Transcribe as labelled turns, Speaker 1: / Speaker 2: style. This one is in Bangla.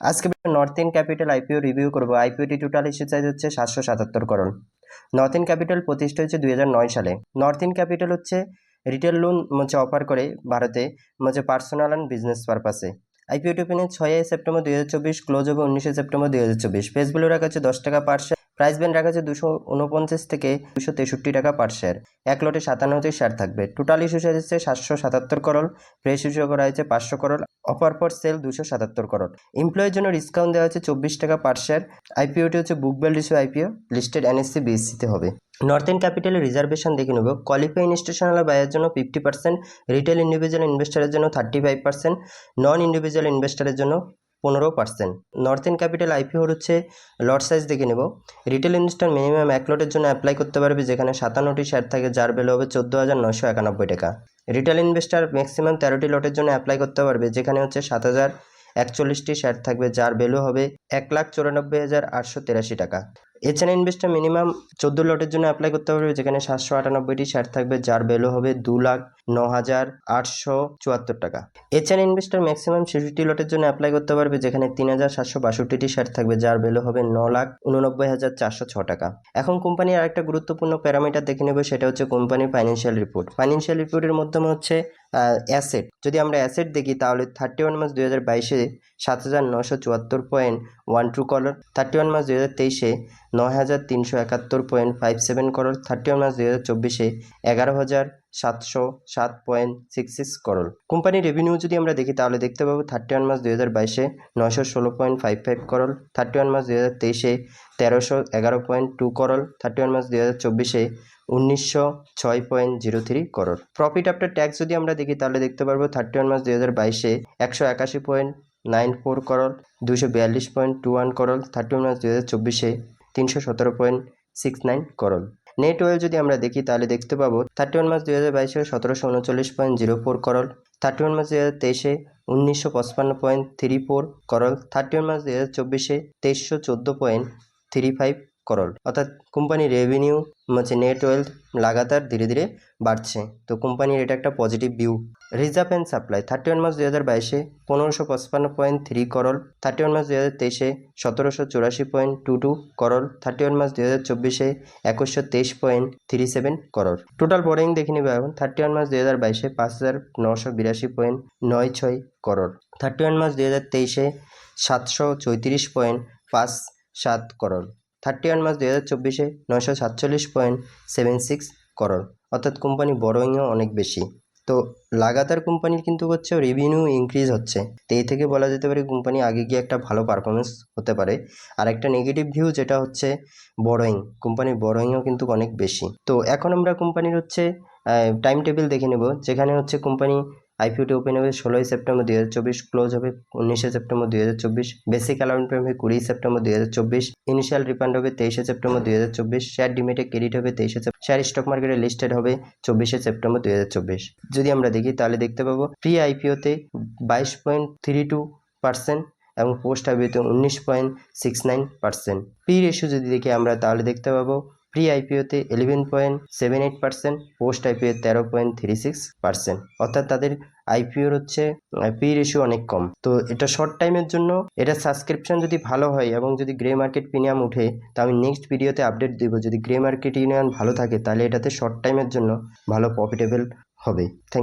Speaker 1: আজকে north in capital IPO review করব। আইপিওটি টোটাল ইস্যু সাইজ হচ্ছে 777 করোড়। নর্থ ইন ক্যাপিটাল প্রতিষ্ঠা হয়েছে 2009 সালে। নর্থ ইন ক্যাপিটাল হচ্ছে রিটেল লোন অফার করে ভারতে পার্সোনাল অ্যান্ড বিজনেস পারপাসে। আইপিওটি ওপেনে 6 সেপ্টেম্বর 2024, ক্লোজ হবে 19 সেপ্টেম্বর 2024। ফেস ভ্যালু রাখা আছে 10 টাকা পার শেয়ার। প্রাইস ব্যান্ড রাখা আছে 249 থেকে 263 টাকা পার শেয়ার। এক লটে 57টি শেয়ার থাকবে। টোটাল ইস্যু সাইজ হচ্ছে 777 করোড়। প্রেস ইস্যু করা হয়েছে 500 crore. Offer for sale 277 crore. এমপ্লয়ের জন্য ডিসকাউন্ট দেওয়া হচ্ছে 24 টাকা পার শেয়ার। আইপিওটি হচ্ছে book value issue IPO, listed NSC বিএসসিতে হবে। নর্থ ইন ক্যাপিটালের রিজার্ভেশন দেখে নেব। কোয়ালিফাই ইনস্টিটিউশনাল বায়ার জন্য 50%, রিটেল ইন্ডিভিজুয়াল ইনভেস্টারের জন্য 35%, নন ইন্ডিভিজুয়াল ইনভেস্টারের জন্য 15%। নর্থ ইন ক্যাপিটাল আইপিও হচ্ছে লট সাইজ দেখে নেব। রিটেল ইনভেস্টার মিনিমাম এক লটের জন্য অ্যাপ্লাই করতে পারবে, যেখানে 57টি শেয়ার থাকে, যার ভ্যালু হবে 14,991 টাকা। রিটেল ইনভেস্টার ম্যাক্সিমাম 13টি লটের জন্য অ্যাপ্লাই করতে পারবে, যেখানে হচ্ছে 7,041টি শেয়ার থাকবে, যার ভ্যালু হবে 1,94,883 টাকা। এছাড়া ইনভেস্টার মিনিমাম 14 লটের জন্য অ্যাপ্লাই করতে পারবে, যেখানে 798টি শেয়ার থাকবে, যার ভ্যালু হবে 2,09,874 টাকা। এছাড়া ইনভেস্টার ম্যাক্সিমাম 66 লটের জন্য অ্যাপ্লাই করতে পারবে, যেখানে 3,762টি শেয়ার থাকবে, যার ভ্যালু হবে 9,89,406 টাকা। এখন কোম্পানির আরেকটা গুরুত্বপূর্ণ প্যারামিটার দেখে নেব, সেটা হচ্ছে কোম্পানির ফাইন্যান্সিয়াল রিপোর্ট। ফাইন্যান্সিয়াল রিপোর্টের মাধ্যমে হচ্ছে অ্যাসেট। যদি আমরা অ্যাসেট দেখি তাহলে 31 মার্চ 2022-এ 7,974.12 করোড়, 31 মার্চ 2023-এ 9,371.57 করোড়, 31 মার্চ 2024-এ 11,707.66 করোড়। কোম্পানির রেভিনিউ যদি আমরা দেখি তাহলে দেখতে পাবো 31 মার্চ 2022-এ 916.55 করোড়, 31 মার্চ 2023-এ 1,311.2 করোড়, 31 মার্চ 2024-এ 1,906.03 করোড়। প্রফিট আফটার ট্যাক্স যদি আমরা দেখি তাহলে দেখতে পারবো 31 মার্চ 2022-এ 181.94 করোড়, 242.21 করোড়, 31 মার্চ 2024-এ 317.69 করোড়। নেট ওয়েলথ যদি আমরা দেখি তাহলে দেখতে পাবো 31 মার্চ 2022-এ 1,739.04 করোড়, 31 মার্চ 2023-এ 1,955.34 করোড়, 31 মার্চ 2024-এ 2,314.35 করোড়। অর্থাৎ কোম্পানির রেভিনিউ নেট ওয়েলথ লাগাতার ধীরে ধীরে বাড়ছে। তো কোম্পানির এটা একটা positive view. Reserve and supply 31 March 2022-এ 1,555.3 করোড়, 31 মার্চ 2023-এ 1,784.22 করোড়, 31 মার্চ 2024-এ 2,123.37 করোড়। টোটাল বোরিং দেখে নিবে এখন। 31 মার্চ 2022-এ 5,982.96 করোড়, 31 মার্চ 2023-এ 734.57 করোড়, 31 মার্চ 2024-এ 947.76 করোড়। অর্থাৎ কোম্পানি বড়োইংও অনেক বেশি। তো লাগাতার কোম্পানির কিন্তু হচ্ছে রেভিনিউ ইনক্রিজ হচ্ছে। তো এই থেকে বলা যেতে পারে কোম্পানি আগে গিয়ে একটা ভালো পারফরমেন্স হতে পারে। আর একটা নেগেটিভ ভিউ যেটা হচ্ছে বড়োইং, কোম্পানির বড়োইংও কিন্তু অনেক বেশি। তো এখন আমরা কোম্পানির হচ্ছে টাইম টেবিল দেখে নেব, যেখানে হচ্ছে কোম্পানি আইপিওটি ওপেন হবে 16 সেপ্টেম্বর 2024, ক্লোজ হবে 19 সেপ্টেম্বর 2024। বেসিক অ্যালাউন্স হবে 20 সেপ্টেম্বর 2024। ইনিশিয়াল রিফান্ড হবে 23 সেপ্টেম্বর 2024। শেয়ার ডিমেটে ক্রেডিট হবে 23 সেপ্টেম্বর। শেয়ার স্টক মার্কেটে লিস্টেড হবে 24 সেপ্টেম্বর 2024। যদি আমরা দেখি তাহলে দেখতে পাবো প্রি আইপিওতে 22.32% এবং পোস্ট আইপিওতে 19.69%। পি রেশিও যদি দেখি আমরা তাহলে দেখতে পাবো প্রি আইপিওতে 11.78%, পোস্ট আইপিও 13.36%। অর্থাৎ তাদের আইপিওর হচ্ছে পি রেশিও অনেক কম। তো এটা শর্ট টাইমের জন্য, এটা সাবস্ক্রিপশন যদি ভালো হয় এবং যদি গ্রে মার্কেট প্রিমিয়াম উঠে, তো আমি নেক্সট ভিডিওতে আপডেট দেবো। যদি গ্রে মার্কেট ইউনিয়ন ভালো থাকে তাহলে এটাতে শর্ট টাইমের জন্য ভালো প্রফিটেবল হবে। থ্যাংক